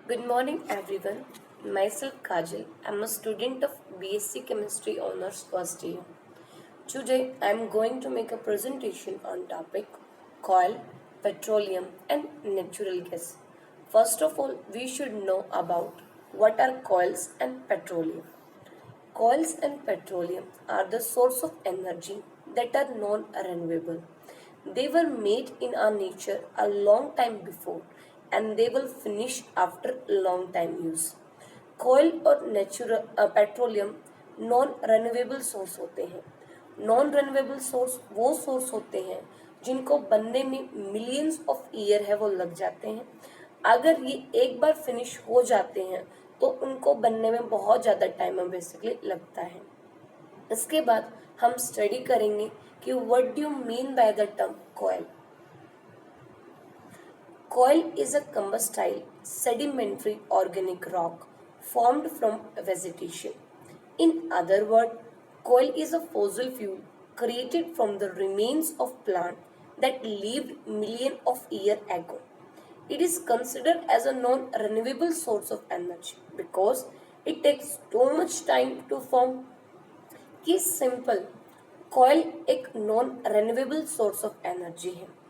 Good morning, everyone. Myself Kajal. I'm a student of BSc Chemistry Honors first year. Today, I'm going to make a presentation on topic coal, petroleum, and natural gas. First of all, we should know about what are coils and petroleum. Coils and petroleum are the source of energy that are non-renewable. They were made in our nature a long time before and they will finish after long time use. कोयल और natural petroleum non renewable source होते हैं। Non renewable source वो source होते हैं जिनको बनने में millions of year है वो लग जाते हैं। अगर ये एक बार फिनिश हो जाते हैं तो उनको बनने में बहुत ज़्यादा टाइम बेसिकली लगता है। इसके बाद हम स्टडी करेंगे कि what do you mean by the term coil. Coal is a combustible sedimentary organic rock formed from vegetation. In other words, coal is a fossil fuel created from the remains of plant that lived millions of years ago. It is considered as a non-renewable source of energy because it takes too much time to form. कि simple coil एक non renewable source of energy है।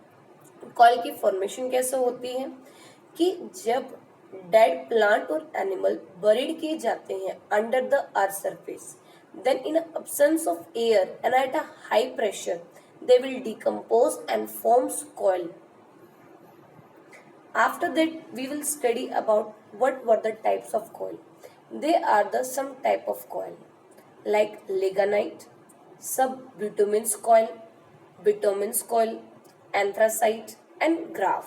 Coil की formation कैसे होती है कि जब dead plant और एनिमल बरीड किए जाते हैं under the earth surface, then in absence of air and at a high pressure they will decompose and forms coil. After that we will study about what were the types of coil. They are the some type of coil like lignite, sub-bituminous coil, bituminous coil, anthracite and graph.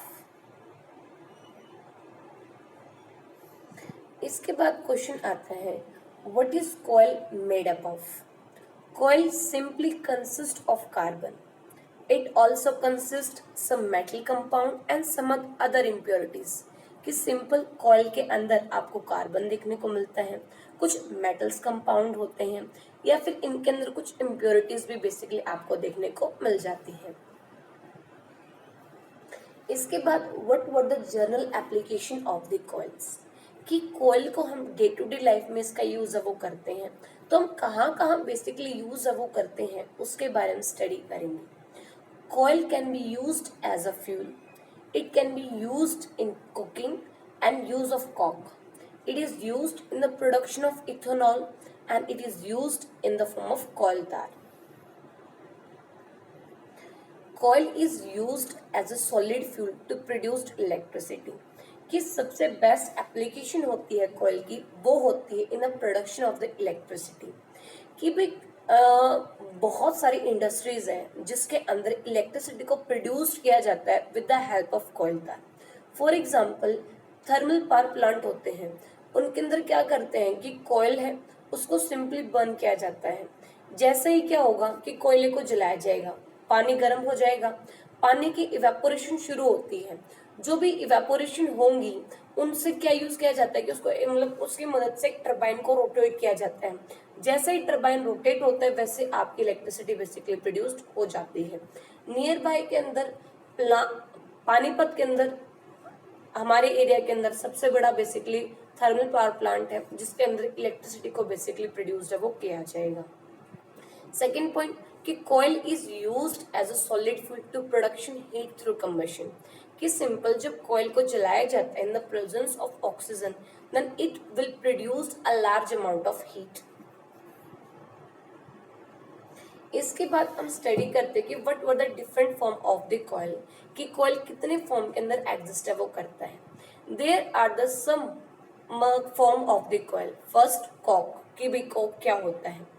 इसके बाद question आता है what is coil made up of. Coil simply consist of carbon. It also consist some metal compound and some other impurities. कि simple coil के अंदर आपको carbon देखने को मिलता है, कुछ मेटल्स कंपाउंड होते हैं या फिर इनके अंदर कुछ इम्प्योरिटीज भी बेसिकली आपको देखने को मिल जाती है। इसके बाद what were the general application of the coils. कि कॉइल को हम डे टू डे लाइफ में इसका यूज है वो करते हैं, तो हम कहाँ कहाँ बेसिकली यूज है वो करते हैं उसके बारे में स्टडी करेंगे। Coal can be used as a fuel. It can be used in cooking and use of coke. It is used in the production of ethanol and it is used in the form of coal tar. Coil is used as a solid fuel to produce electricity। कि सबसे best application होती है coil की वो होती है in the production of the electricity. कि भाई बहुत सारी इंडस्ट्रीज हैं जिसके अंदर इलेक्ट्रिसिटी को प्रोड्यूस किया जाता है with the help of coal तार। For example thermal power plant होते हैं, उनके अंदर क्या करते हैं कि कॉइल है उसको सिंपली बर्न किया जाता है। जैसे ही क्या होगा कि कोयले को जलाया जाएगा, पानी गर्म हो जाएगा, पानी की इवेपोरेशन शुरू होती है। जो भी इवेपोरेशन होंगी उनसे क्या यूज किया जाता है कि उसको मतलब उसकी मदद से टरबाइन को रोटेट किया जाता है। जैसे ही टरबाइन रोटेट होता है वैसे आपकी इलेक्ट्रिसिटी बेसिकली प्रोड्यूस्ड हो जाती है। नियर बाय के अंदर पानीपत के अंदर हमारे एरिया के अंदर सबसे बड़ा बेसिकली थर्मल पावर प्लांट है जिसके अंदर इलेक्ट्रिसिटी को बेसिकली प्रोड्यूस्ड है वो किया जाएगा। सेकेंड पॉइंट कि coal is used as a solid fuel to production heat through combustion. कि सिंपल जब कॉइल को जलाया जाता है in the presence of oxygen then it will produce a large amount of heat. इसके बाद हम स्टडी करते हैं कि what were the different form of the coal. कि कॉइल कितने फॉर्म के अंदर एग्जिस्ट है वो करता है। There are the some form of the coal. First coke. कि भाई कॉक क्या होता है।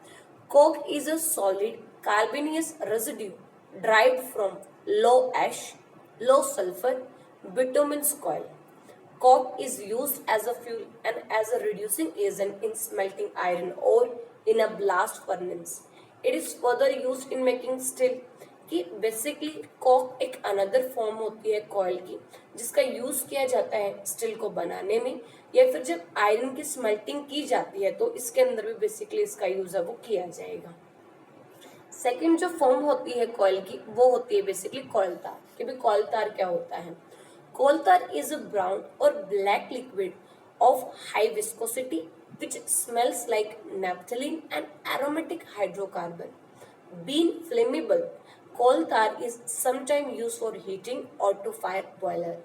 Coke is a solid carbonous residue derived from low ash, low sulfur bituminous coal. Coke is used as a fuel and as a reducing agent in smelting iron ore in a blast furnace. It is further used in making steel। कि basically Kock एक another form होती है coil की जिसका use किया जाता है steel को बनाने में या फिर जब आयरन की स्मेल्टिंग की जाती है तो इसके अंदर भी बेसिकली इसका यूज है वो किया जाएगा। सेकंड जो फॉर्म होती है कॉइल की वो होती है बेसिकली कॉइल तार। कि भाई कॉइल तार क्या होता है। कॉइल तार इज अ ब्राउन और black liquid of high viscosity which smells like naphthalene and aromatic hydrocarbon. Being flammable, coal tar is sometimes used for heating or to fire boiler.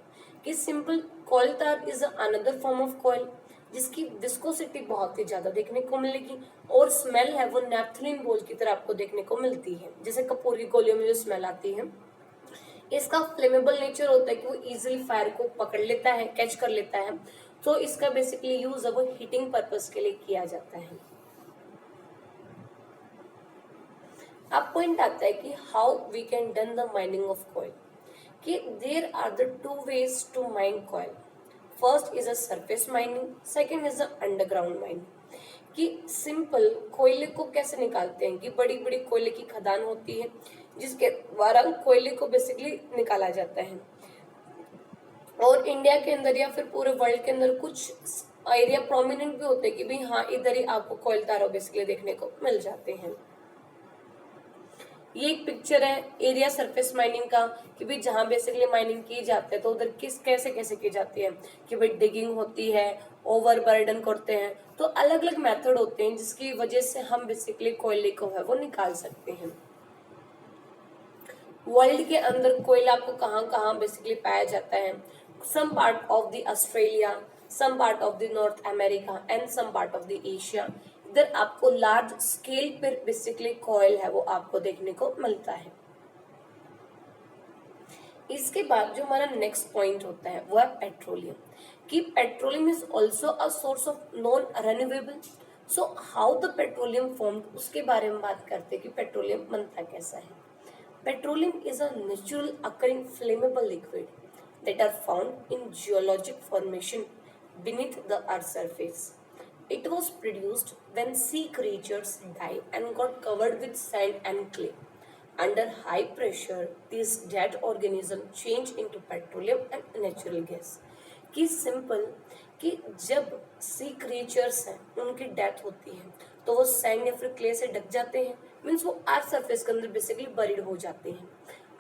कि simple coal tar is another form of coal जिसकी viscosity बहुत ही ज्यादा देखने को मिलेगी और smell है वो नेफ्थलीन बोल की तरह आपको देखने को मिलती है, जैसे कपूर की गोलियों में जो स्मेल आती है। इसका फ्लेमेबल नेचर होता है कि वो इजीली फायर को पकड़ लेता है, कैच कर लेता है, तो इसका बेसिकली यूज अब हीटिंग पर्पस के लिए किया जाता है। अब पॉइंट आता है कि how we can done the mining of coal, कि there are the two ways to mine coal. First is a surface mining, second is a underground mining. कि सिंपल कोयले को कैसे निकालते हैं कि बड़ी बड़ी कोयले की खदान होती है जिसके द्वारा कोयले को बेसिकली निकाला जाता है, और इंडिया के अंदर या फिर पूरे वर्ल्ड के अंदर कुछ एरिया प्रोमिनेंट भी होते हैं कि भाई हाँ इधर ही आपको कोयल तारा बेसिकली देखने को मिल जाते हैं। ये एक पिक्चर है एरिया सरफेस माइनिंग का कि भाई जहाँ बेसिकली माइनिंग की जाती है तो उधर किस कैसे कैसे की जाती है कि भाई डिगिंग होती है, ओवर बर्डन करते हैं, तो अलग अलग मेथड होते हैं जिसकी वजह से हम बेसिकली कोयले को है वो निकाल सकते हैं। वर्ल्ड के अंदर कोयला आपको कहाँ कहाँ बेसिकली पाया जाता है, some part of the Australia, some part of the North America and some part of the Asia. इधर आपको लार्ज स्केल पर बेसिकली कॉयल है वो आपको देखने को मिलता है। इसके बाद जो हमारा नेक्स्ट पॉइंट होता है वो है पेट्रोलियम, कि petroleum is also a source of non renewable. So how the petroleum formed, उसके बारे में बात करते हैं कि पेट्रोलियम बनता कैसा है। Petroleum is a natural occurring flammable liquid that are found in geologic formation beneath the earth's surface. It was produced when sea creatures died and got covered with sand and clay. Under high pressure, these dead organisms change into petroleum and natural gas. कि simple कि जब sea creatures हैं उनकी death होती है तो वो sand या फिर क्ले से ढक जाते हैं, मीन्स वो अर्थ सरफेस के अंदर बेसिकली बरीड हो जाते हैं।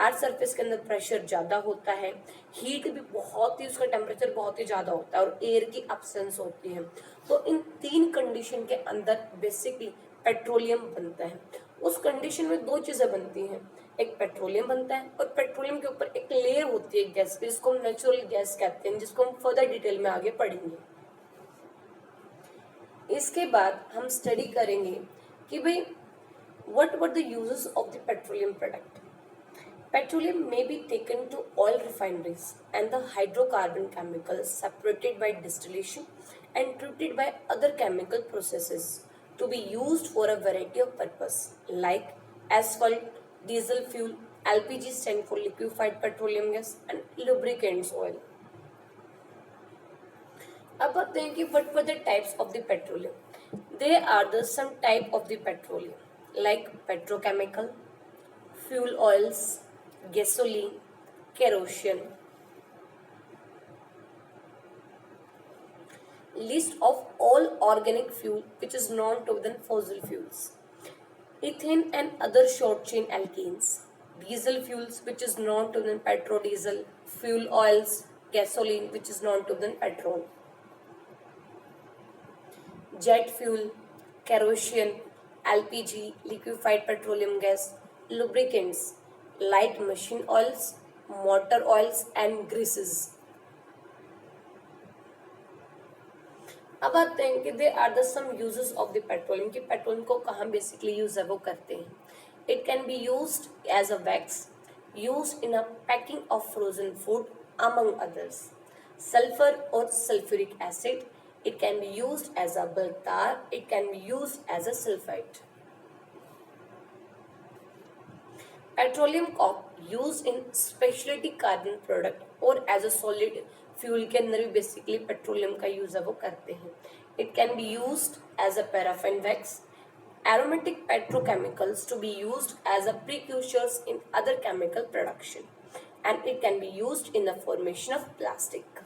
अर्थ सरफेस के अंदर प्रेशर ज़्यादा होता है, हीट भी बहुत ही, उसका टेम्परेचर बहुत ही ज़्यादा होता है और एयर की अब्सेंस होती है। तो इन तीन कंडीशन के अंदर बेसिकली पेट्रोलियम बनता है। उस कंडीशन में दो चीज़ें बनती हैं, एक पेट्रोलियम बनता है और पेट्रोलियम के ऊपर एक लेयर होती है गैस की जिसको हम नेचुरल गैस कहते हैं, जिसको हम फर्दर डिटेल में आगे पढ़ेंगे। इसके बाद हम स्टडी करेंगे कि भाई what were the uses of the petroleum product. Petroleum may be taken to oil refineries and the hydrocarbon chemicals separated by distillation and treated by other chemical processes to be used for a variety of purpose like asphalt, diesel fuel, LPG stand for liquefied petroleum gas and lubricants oil. अब बात हैं कि what were the types of the petroleum? There are the some type of the petroleum like petrochemical, fuel oils, gasoline, kerosene. List of all organic fuel which is non-toxic than fossil fuels. Ethane and other short chain alkenes. Diesel fuels which is non-toxic than petrol diesel. Fuel oils, gasoline which is non-toxic than petrol. Jet fuel, kerosene, LPG, liquefied petroleum gas, lubricants, light machine oils, motor oils and greases. अब आते हैं कि they are the some uses of the petroleum, कि petroleum को कहाँ basically use है वो करते हैं। It can be used as a wax, used in a packing of frozen food among others. Sulphur और sulphuric acid, it can be used as a bulk tar, it can be used as a sulfite. Petroleum को use in speciality carbon product और as a solid fuel के अंदर भी basically petroleum का use है वो करते हैं। It can be used as a paraffin wax, aromatic petrochemicals to be used as a precursors in other chemical production, and it can be used in the formation of plastic.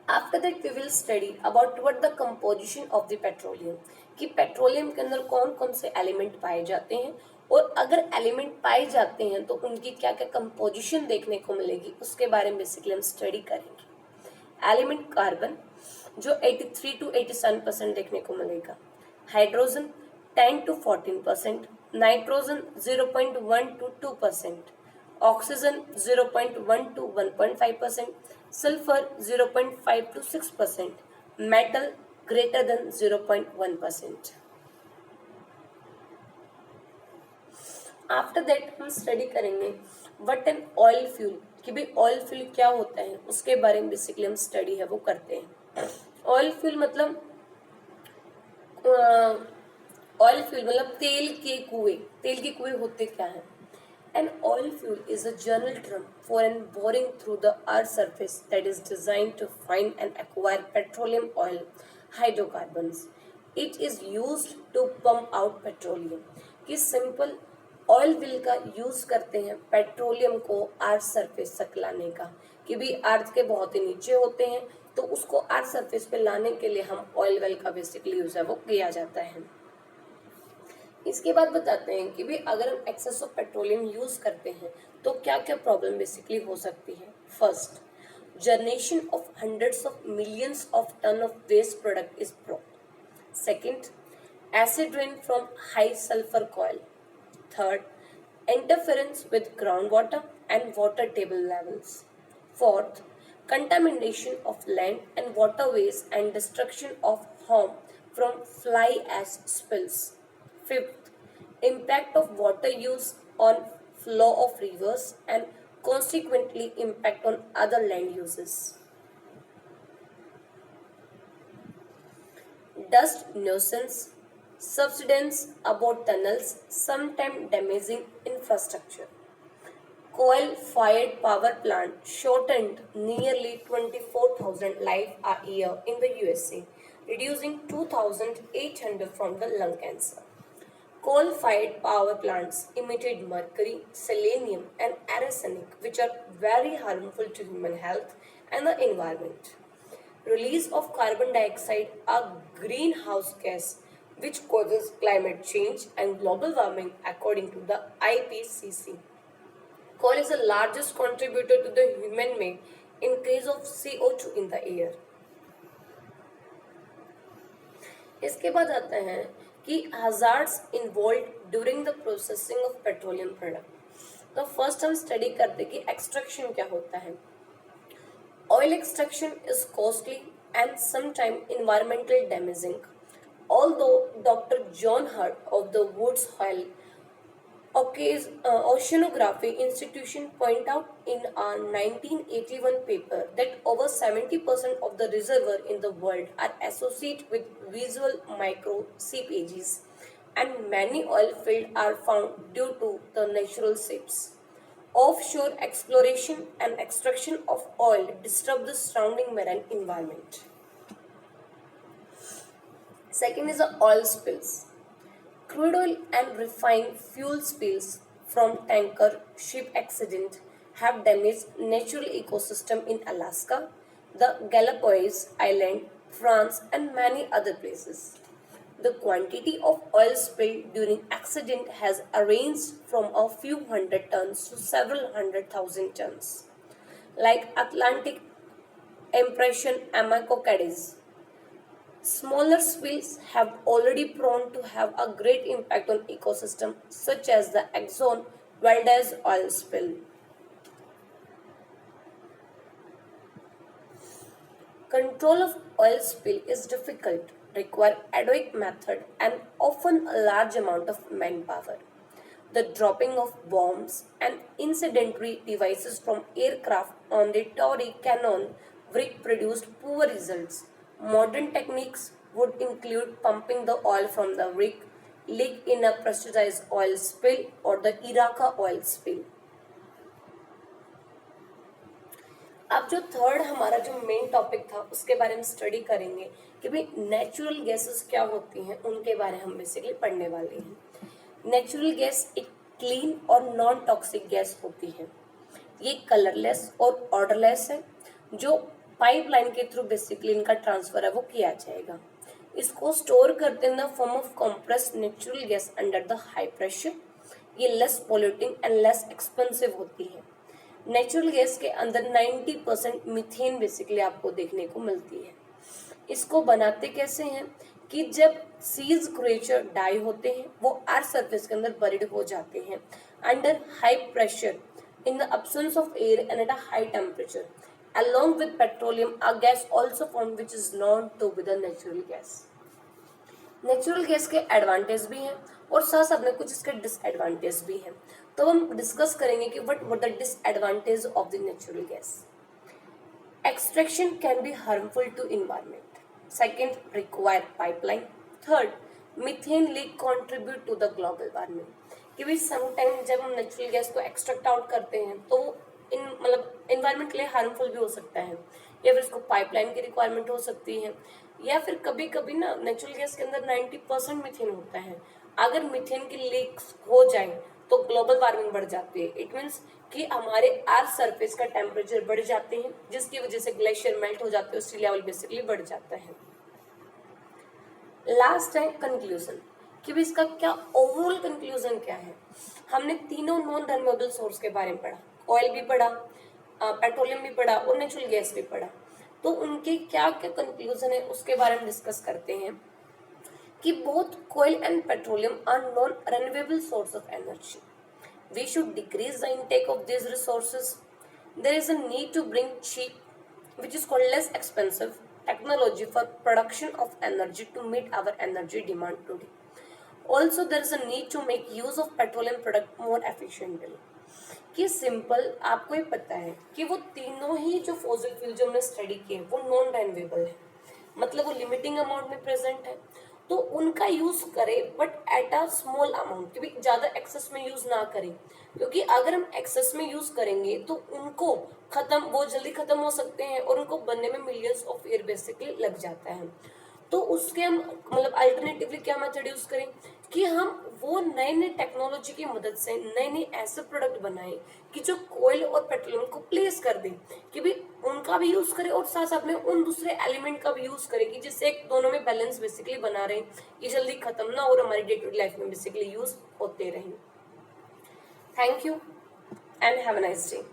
After that we will study about what the composition of the petroleum, कि petroleum के अंदर कौन कौन से element पाए जाते हैं और अगर एलिमेंट पाए जाते हैं तो उनकी क्या क्या कंपोजिशन देखने को मिलेगी, उसके बारे में बेसिकली हम स्टडी करेंगे। एलिमेंट कार्बन जो 83 to 87% देखने को मिलेगा, hydrogen 10 to 14%, nitrogen 0.1 to 2%, oxygen 0.1 to 1.5%, sulphur 0.5 to 6%, metal greater than 0.1%. After that हम स्टडी करेंगे व्हाट एन ऑयल फ्यूल, कि भाई ऑयल फ्यूल क्या होता है, उसके बारे में बेसिकली हम स्टडी है वो करते हैं. ऑयल फ्यूल मतलब ऑयल फ्यूल मतलब तेल के कुएं होते क्या है. An oil fuel is a general term for an boring through the earth's surface that is designed to find and acquire petroleum oil, hydrocarbons. It is used to pump out petroleum. कि simple oil wheel का use करते हैं petroleum को earth surface तक लाने का, कि भी अर्थ के बहुत ही नीचे होते हैं तो उसको अर्थ सरफेस पे लाने के लिए हम ऑयल व्हील का बेसिकली यूज है वो किया जाता है. इसके बाद बताते हैं कि भी अगर हम एक्सेस ऑफ पेट्रोलियम यूज करते हैं तो क्या क्या प्रॉब्लम बेसिकली हो सकती है. First, generation of hundreds of millions of ton of waste product is prone. Second, acid rain from high sulphur coal. Third, interference with ground water and water table levels. Fourth, contamination of land and waterways and destruction of home from fly ash spills. Fifth, impact of water use on flow of rivers and consequently impact on other land uses. Dust nuisance, subsidence about tunnels, sometimes damaging infrastructure. Coal-fired power plant shortened nearly 24,000 lives a year in the USA, reducing 2,800 from the lung cancer. Coal-fired power plants emitted mercury, selenium, and arsenic, which are very harmful to human health and the environment. Release of carbon dioxide, a greenhouse gas, which causes climate change and global warming, according to the IPCC. Coal is the largest contributor to the human made increase of CO2 in the air. इसके बाद आते हैं कि hazards involved during the processing of petroleum product. तो first हम study करते कि extraction क्या होता है. Oil extraction is costly and sometimes environmental damaging. Although Dr. John Hurt of the Woods Hole Oceanography Institution point out in a 1981 paper that over 70% of the reservoir in the world are associated with visual micro seepages, and many oil fields are found due to the natural seeps. Offshore exploration and extraction of oil disturb the surrounding marine environment. Second is the oil spills. Crude oil and refined fuel spills from tanker ship accident have damaged natural ecosystem in Alaska, the Galapagos Island, France, and many other places. The quantity of oil spilled during accident has ranged from a few hundred tons to several 100,000 tons. Like Atlantic Impression Amaco Cadiz. Smaller spills have already proven to have a great impact on ecosystem, such as the Exxon Valdez oil spill. Control of oil spill is difficult, require adequate method, and often a large amount of manpower. The dropping of bombs and incendiary devices from aircraft on the Torrey Canyon rig produced poor results. Modern techniques would include pumping the oil from the rig, leak in a pressurized oil spill, or the Iraq oil spill. अब जो third हमारा जो main topic था उसके बारे में study करेंगे कि भाई नेचुरल गैसेस क्या होती हैं, उनके बारे में हम बेसिकली पढ़ने वाले हैं. नेचुरल गैस एक क्लीन और नॉन टॉक्सिक गैस होती है. ये कलरलेस और ऑर्डरलेस है, जो पाइपलाइन के थ्रू बेसिकली इनका ट्रांसफर है वो किया जाएगा. इसको स्टोर करते हैं in the form of compressed natural gas under the high pressure. ये less polluting and less expensive होती है. नेचुरल गैस के अंदर 90% मीथेन बेसिकली आपको देखने को मिलती है। इसको बनाते कैसे हैं कि जब सीज क्रिएचर डाई होते हैं वो अर्थ सरफेस के अंदर बरीड हो जाते हैं under high pressure in the absence of air and at a high temperature. Along with petroleum, a gas also formed which is known to be the natural gas. Natural gas के advantage भी हैं और साथ साथ में कुछ इसके disadvantage भी हैं। तो हम डिस्कस करेंगे कि what the disadvantage of the natural gas. Extraction can be harmful to environment. Second, require pipeline. Third, methane leak contribute to the global warming. कि भी समटाइम जब हम नेचुरल गैस को एक्सट्रैक्ट आउट करते हैं तो मतलब इन्वायरमेंट के लिए हार्मफुल भी हो सकता है, या फिर इसको पाइपलाइन की रिक्वायरमेंट हो सकती है, या फिर कभी कभी ना नेचुरल गैस के अंदर 90% मीथेन होता है। अगर मीथेन की लीक्स हो जाए तो ग्लोबल वार्मिंग बढ़ जाती है। इट मीन्स कि हमारे अर्थ सरफेस का टेम्परेचर बढ़ जाते हैं जिसकी वजह से ग्लेशियर मेल्ट हो जाते हैं, सी लेवल बेसिकली बढ़ जाता है। लास्ट है कंक्लूजन कि भी इसका क्या ओवरऑल कंक्लूजन क्या है। हमने तीनों नॉन रिन्यूएबल सोर्स के बारे में पढ़ा, ऑयल भी पढ़ा, पेट्रोलियम भी पढ़ा और नेचुरल गैस भी पढ़ा। तो उनके क्या क्या कंक्लूजन है उसके बारे में डिस्कस करते हैं कि both coal and petroleum are non-renewable source of energy. We should decrease the intake of these resources. There is a need to bring cheap, which is called less expensive, technology for production of energy to meet our energy demand today. Also, there is a need to make use of petroleum product more efficiently. कि simple आपको ये पता है कि वो तीनों ही जो fossil fuel जो हमने स्टडी किए वो नॉन रिन्यूएबल है, मतलब वो लिमिटिंग अमाउंट में प्रेजेंट है, तो उनका यूज करें but at a small amount, क्योंकि ज्यादा एक्सेस में यूज ना करें, क्योंकि अगर हम एक्सेस में यूज करेंगे तो उनको वो जल्दी खत्म हो सकते हैं और उनको बनने में मिलियंस ऑफ ईयर बेसिकली लग जाता है। तो उसके हम मतलब अल्टरनेटिवली क्या मेथड यूज करें कि हम वो नए नए टेक्नोलॉजी की मदद से नए नए ऐसे प्रोडक्ट बनाएं कि जो कोयल और पेट्रोलियम को प्लेस कर दें, कि भी उनका भी यूज करें और साथ साथ में उन दूसरे एलिमेंट का भी यूज करें कि जिससे दोनों में बैलेंस बेसिकली बना रहे, ये जल्दी खत्म ना और हमारी डे टू डे लाइफ में बेसिकली यूज होते रहें। Thank you and have a nice day.